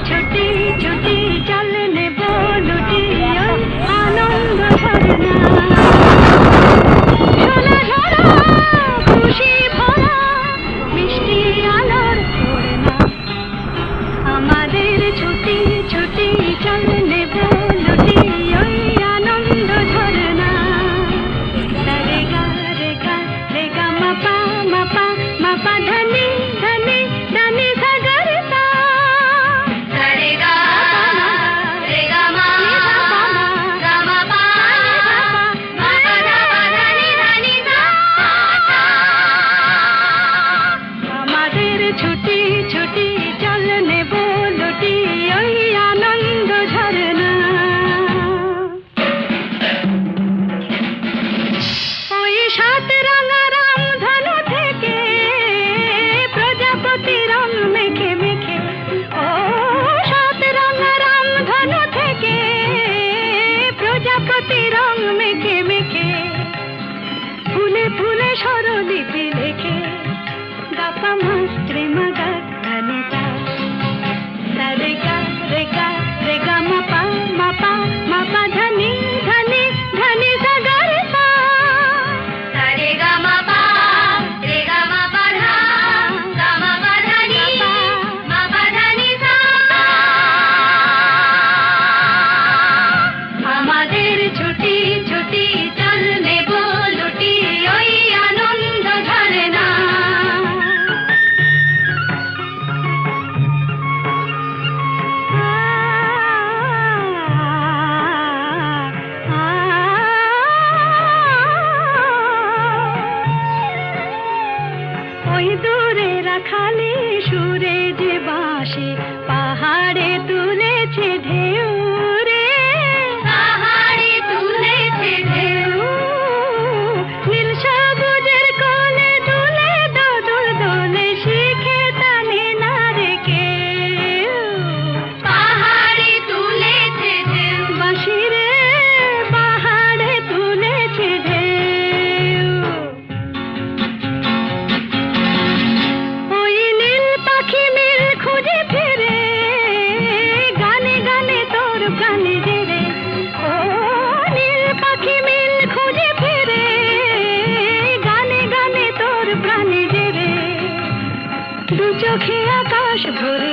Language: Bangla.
ছুটি ছুটি চল নেব লুটি ওই আনন্দ ঝরনা ঝোলা ঝরা খুশি ভরা মিষ্টি আলোর ওড়না আমাদের ছুটি ছুটি চল নেব লুটি ওই আনন্দ ঝরনা রে গা রে গা রে গা মাপা মাপা মাপা ধনি ধনি ধনি সাগর সা রে গা মা গা মা পা মা পা ধনি ধনি সা আমাদের ছুটি ছুটি চল নেব লুটি ওই আনন্দ ঝরনা ওই সাত রাঙা রামধনু থেকে প্রজাপতি রং মেখে মেখে ও সাত রাঙা রামধনু থেকে প্রজাপতি রং মেখে মেখে ফুলে ফুলে স্বরলিপি লেখে গাপা মাস্ত্রে মাগা ধনিতা রে গা রে গা রে গা মাপা মাপা মাপা ধনি ধনি ধনি সাগর সা রে গা মাপা রে গা মাপা ধা গা মাপা ধনি মাপা ধনি সা আমাদের ছুটি ছুটি চল নেব লুটি ওই আনন্দ ঝরনা ওই দূরে রাখালি সুরে যে বাঁশি পাহাড়ে তুলেছে ঢেউ রে পাহাড়ে তুলেছে ঢেউ নীল সবুজের কোলে দুলে দোদুল দোলে শিখে টানে না রে কেউ পাহাড়ে তুলেছে ঢেউ বাঁশি রে পাহাড়ে তুলেছে ঢেউ ওই নীল পাখি মিল খুঁজে ফিরে গানে গানে তোর প্রাণে জেরে ও নীল পাখি মিল খুঁজে ফিরে গানে গানে তোর প্রাণে জেরে দু চোখে আকাশ ভরে